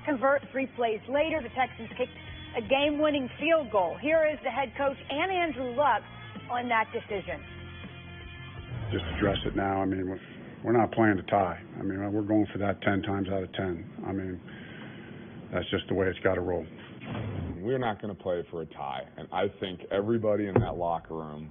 not convert. 3 plays later, the Texans kicked a game-winning field goal. Here is the head coach and Andrew Luck on that decision. Just address it now. I mean, we're not playing to tie. I mean, we're going for that 10 times out of 10. I mean, that's just the way it's got to roll. We're not going to play for a tie, and I think everybody in that locker room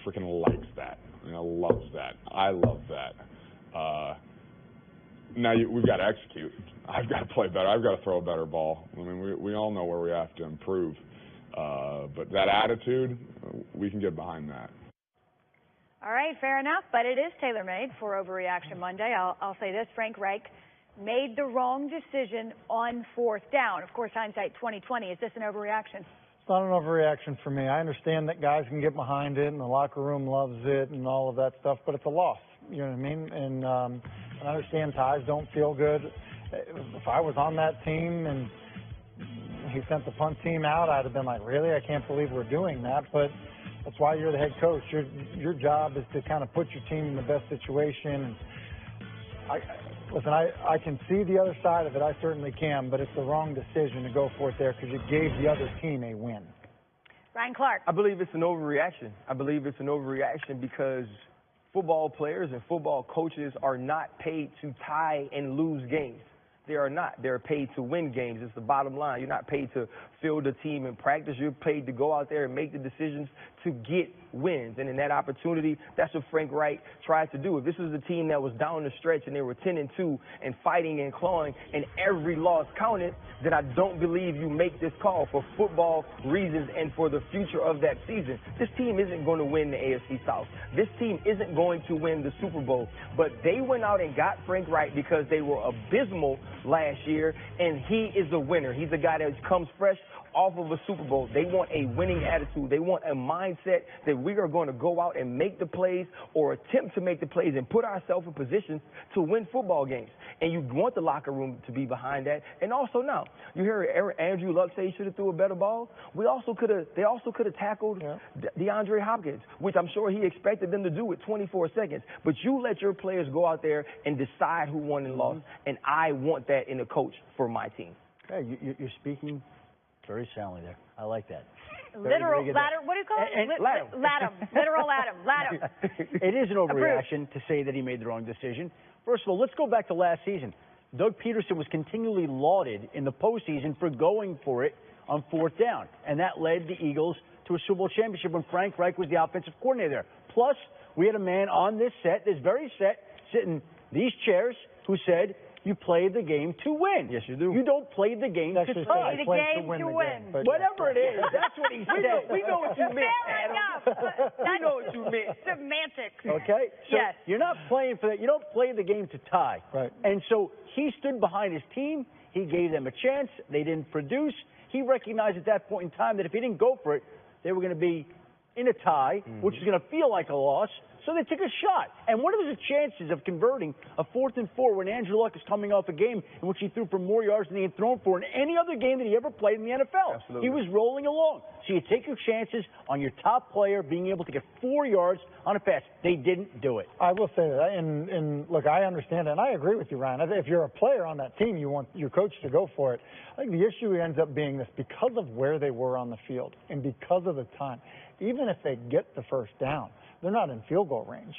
freaking likes that. Loves that. I love that. Now we've got to execute. I've got to play better. I've got to throw a better ball. I mean, we all know where we have to improve. But that attitude, we can get behind that. All right, fair enough, but it is tailor-made for Overreaction Monday. I'll say this, Frank Reich made the wrong decision on 4th down. Of course, hindsight 2020. Is this an overreaction? It's not an overreaction for me. I understand that guys can get behind it and the locker room loves it and all of that stuff, but it's a loss. You know what I mean? And I understand ties don't feel good. If I was on that team and he sent the punt team out, I'd have been like, really? I can't believe we're doing that. But that's why you're the head coach. Your job is to kind of put your team in the best situation. Listen, I can see the other side of it. I certainly can, but it's the wrong decision to go for it there because it gave the other team a win. Ryan Clark. I believe it's an overreaction. I believe it's an overreaction because football players and football coaches are not paid to tie and lose games. They are not. They're paid to win games. It's the bottom line. You're not paid to field a team in practice. You're paid to go out there and make the decisions to get wins. And in that opportunity, that's what Frank Reich tried to do. If this was a team that was down the stretch and they were 10-2 and fighting and clawing and every loss counted, then I don't believe you make this call for football reasons and for the future of that season. This team isn't going to win the AFC South. This team isn't going to win the Super Bowl. But they went out and got Frank Reich because they were abysmal last year, and he is a winner. He's a guy that comes fresh off of a Super Bowl. They want a winning attitude. They want a mindset that we are going to go out and make the plays or attempt to make the plays and put ourselves in position to win football games. And you want the locker room to be behind that. And also now, you hear Andrew Luck say he should have threw a better ball. They also could have tackled DeAndre Hopkins, which I'm sure he expected them to do with 24 seconds. But you let your players go out there and decide who won and lost. And I want that in a coach for my team. Okay, you're speaking very soundly there. I like that. Literal, ladder, what do you call it? Latum. Literal Latum. It is an overreaction to say that he made the wrong decision. First of all, let's go back to last season. Doug Peterson was continually lauded in the postseason for going for it on 4th down, and that led the Eagles to a Super Bowl championship when Frank Reich was the offensive coordinator there. Plus, we had a man on this very set, sitting these chairs, who said, you play the game to win. Yes, you do. You don't play the game to tie. Play the game to win. Whatever it is, that's what he said. We know what you meant, Fair enough. We know what you meant. Semantics. Okay? So yes. You're not playing for that. You don't play the game to tie. Right. And so he stood behind his team. He gave them a chance. They didn't produce. He recognized at that point in time that if he didn't go for it, they were going to be in a tie, which is going to feel like a loss. So they took a shot. And what are the chances of converting a 4th and 4 when Andrew Luck is coming off a game in which he threw for more yards than he had thrown for in any other game that he ever played in the NFL? Absolutely. He was rolling along. So you take your chances on your top player being able to get 4 yards on a pass. They didn't do it. I will say that. And look, I understand it, and I agree with you, Ryan. If you're a player on that team, you want your coach to go for it. I think the issue ends up being this: because of where they were on the field and because of the time, even if they get the 1st down, they're not in field goal range.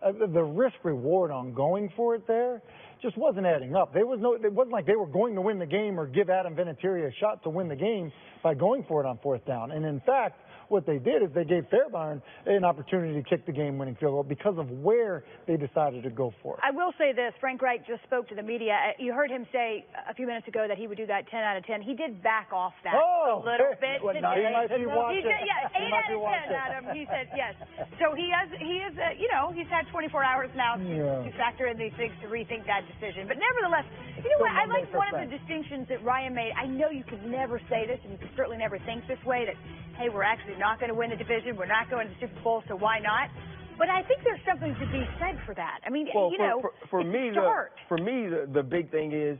The risk-reward on going for it there just wasn't adding up. It wasn't like they were going to win the game or give Adam Vinatieri a shot to win the game by going for it on 4th down. And in fact, what they did is they gave Fairbairn an opportunity to kick the game-winning field goal because of where they decided to go for it. I will say this. Frank Reich just spoke to the media. You heard him say a few minutes ago that he would do that 10 out of 10. He did back off that a little bit. He might be watching. Yeah, 8 out of 10, Adam. He said yes. So he is, he's had 24 hours now to factor in these things to rethink that decision. But nevertheless, you know what? I like one of the distinctions that Ryan made. I know you could never say this, and you could certainly never think this way, that, hey, we're actually not going to win the division. We're not going to the Super Bowl, so why not? But I think there's something to be said for that. I mean, for me, the big thing is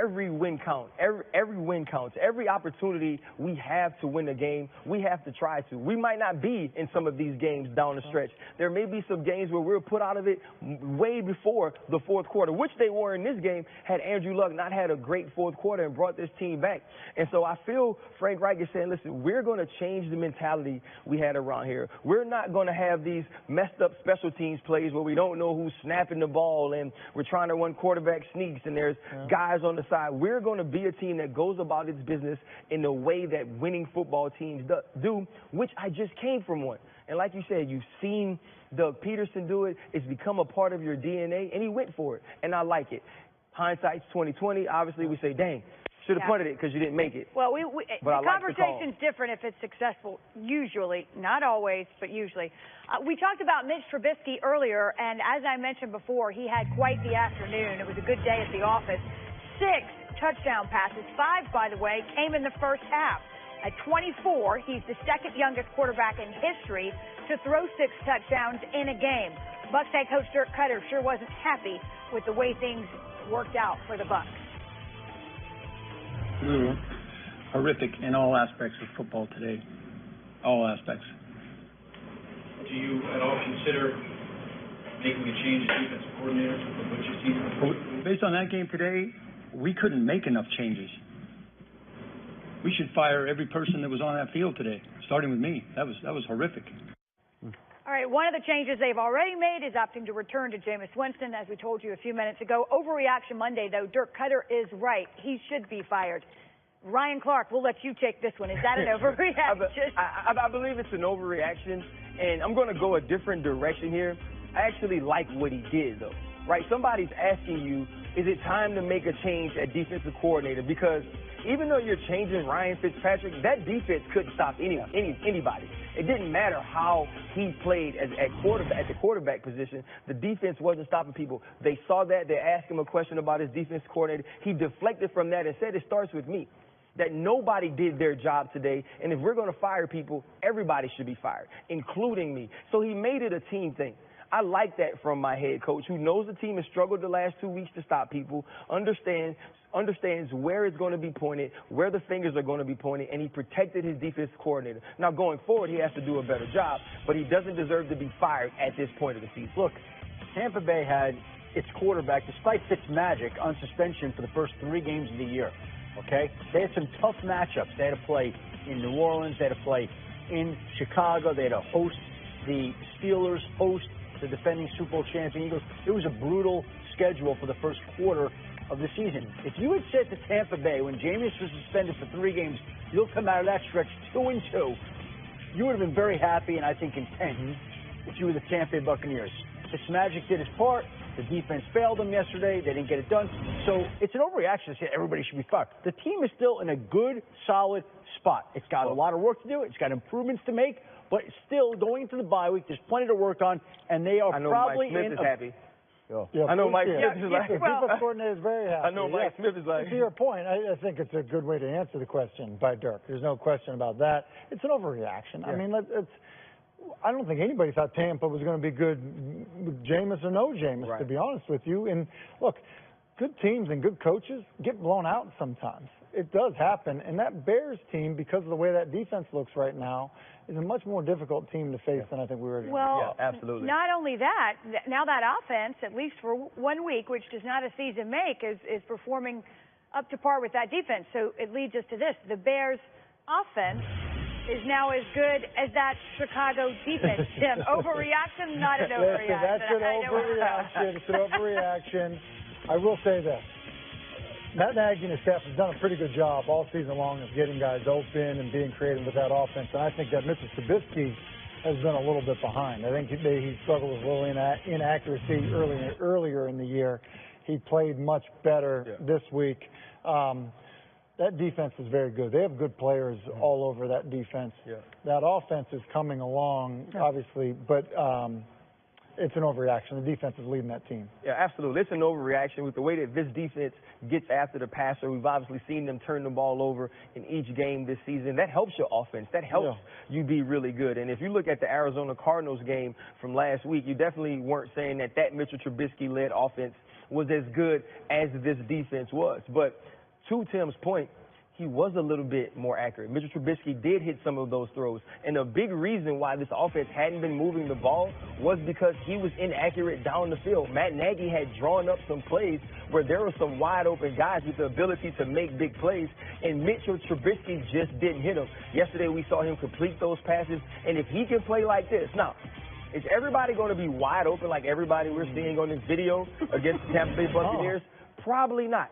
every win counts. Every win counts. Every opportunity we have to win a game, we have to try to. We might not be in some of these games down the stretch. There may be some games where we're put out of it way before the fourth quarter, which they were in this game had Andrew Luck not had a great fourth quarter and brought this team back. And so I feel Frank Reich is saying, listen, we're going to change the mentality we had around here. We're not going to have these messed up special teams plays where we don't know who's snapping the ball and we're trying to run quarterback sneaks and there's guys on the side. We're going to be a team that goes about its business in the way that winning football teams do, which I just came from one. And like you said, you've seen Doug Peterson do it. It's become a part of your DNA, and he went for it. And I like it. Hindsight's 20/20. Obviously, we say, dang, should have punted it because you didn't make it. Well, the conversation's different if it's successful, usually. Not always, but usually. We talked about Mitch Trubisky earlier, and as I mentioned before, he had quite the afternoon. It was a good day at the office. 6 touchdown passes, 5, by the way, came in the first half. At 24, he's the second youngest quarterback in history to throw 6 touchdowns in a game. Bucs head coach Dirk Koetter sure wasn't happy with the way things worked out for the Bucs. Horrific in all aspects of football today. All aspects. Do you at all consider making a change as defensive coordinator with what you've seen? Based on that game today, we couldn't make enough changes. We should fire every person that was on that field today, starting with me. That was horrific. All right, one of the changes they've already made is opting to return to Jameis Winston, as we told you a few minutes ago. Overreaction Monday, though. Dirk Koetter is right. He should be fired. Ryan Clark, we'll let you take this one. Is that an overreaction? I believe it's an overreaction, and I'm going to go a different direction here. I actually like what he did, though. Right? Somebody's asking you, is it time to make a change at defensive coordinator? Because even though you're changing Ryan Fitzpatrick, that defense couldn't stop anybody. It didn't matter how he played at the quarterback position. The defense wasn't stopping people. They saw that. They asked him a question about his defense coordinator. He deflected from that and said it starts with me. That nobody did their job today, and if we're going to fire people, everybody should be fired, including me. So he made it a team thing. I like that from my head coach, who knows the team has struggled the last 2 weeks to stop people, understands where it's going to be pointed, where the fingers are going to be pointed, and he protected his defensive coordinator. Now, going forward, he has to do a better job, but he doesn't deserve to be fired at this point of the season. Look, Tampa Bay had its quarterback, despite Fitzmagic, on suspension for the first 3 games of the year. Okay? They had some tough matchups. They had to play in New Orleans. They had to play in Chicago. They had to host the Steelers, host the defending Super Bowl champion Eagles. It was a brutal schedule for the first quarter of the season. If you had said to Tampa Bay when Jameis was suspended for 3 games, you'll come out of that stretch 2-2, you would have been very happy and I think content if you were the Tampa Bay Buccaneers. Fitzmagic did his part. The defense failed them yesterday. They didn't get it done. So it's an overreaction to say everybody should be fired. The team is still in a good, solid spot. It's got a lot of work to do. It's got improvements to make. But still, going into the bye week, there's plenty to work on, and they are probably Mike Smith is happy. Yeah, I know Mike Smith is like, the defense coordinator is very happy. I know Mike Smith is like. To your point, I think it's a good way to answer the question by Dirk. There's no question about that. It's an overreaction. Yeah. I mean, I don't think anybody thought Tampa was going to be good with Jameis or no Jameis, to be honest with you. And look, good teams and good coaches get blown out sometimes. It does happen. And that Bears team, because of the way that defense looks right now, is a much more difficult team to face than I think we were. Well, absolutely. Not only that, now that offense, at least for 1 week, which does not a season make, is performing up to par with that defense. So it leads us to this. The Bears' offense is now as good as that Chicago defense. Jim, overreaction, not an overreaction. That's an overreaction. It's an overreaction. I will say this. Matt Nagy and his staff has done a pretty good job all season long of getting guys open and being creative with that offense. And I think that Mr. Trubisky has been a little bit behind. I think he struggled with a little inaccuracy earlier in the year. He played much better this week. That defense is very good. They have good players all over that defense. That offense is coming along, obviously, but it's an overreaction. The defense is leading that team. Yeah, absolutely. It's an overreaction with the way that this defense gets after the passer. We've obviously seen them turn the ball over in each game this season. That helps your offense. That helps you be really good. And if you look at the Arizona Cardinals game from last week, you definitely weren't saying that Mitchell Trubisky-led offense was as good as this defense was. But to Tim's point, he was a little bit more accurate. Mitchell Trubisky did hit some of those throws. And a big reason why this offense hadn't been moving the ball was because he was inaccurate down the field. Matt Nagy had drawn up some plays where there were some wide open guys with the ability to make big plays, and Mitchell Trubisky just didn't hit them. Yesterday we saw him complete those passes, and if he can play like this, now, is everybody going to be wide open like everybody we're seeing on this video against the Tampa Bay Buccaneers? Probably not.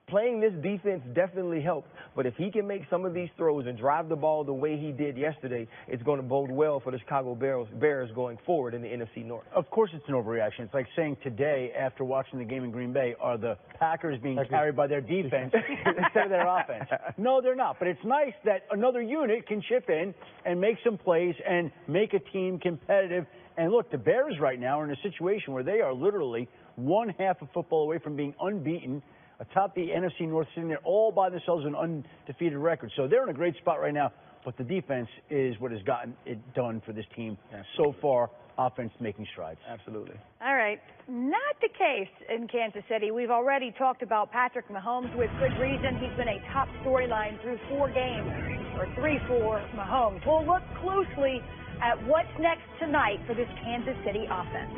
Playing this defense definitely helped, but if he can make some of these throws and drive the ball the way he did yesterday, it's going to bode well for the Chicago Bears going forward in the NFC North. Of course it's an overreaction. It's like saying today, after watching the game in Green Bay, are the Packers being carried by their defense instead of their offense? No, they're not, but it's nice that another unit can chip in and make some plays and make a team competitive. And look, the Bears right now are in a situation where they are literally one half of football away from being unbeaten, atop the NFC North, sitting there all by themselves with an undefeated record. So they're in a great spot right now, but the defense is what has gotten it done for this team so far. Offense making strides. Absolutely. All right. Not the case in Kansas City. We've already talked about Patrick Mahomes with good reason. He's been a top storyline through 4 games, or 3 for Mahomes. We'll look closely at what's next tonight for this Kansas City offense.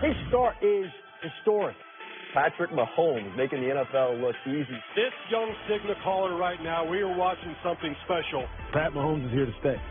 His start is historic. Patrick Mahomes making the NFL look easy. This young Sigma caller right now, we are watching something special. Pat Mahomes is here to stay.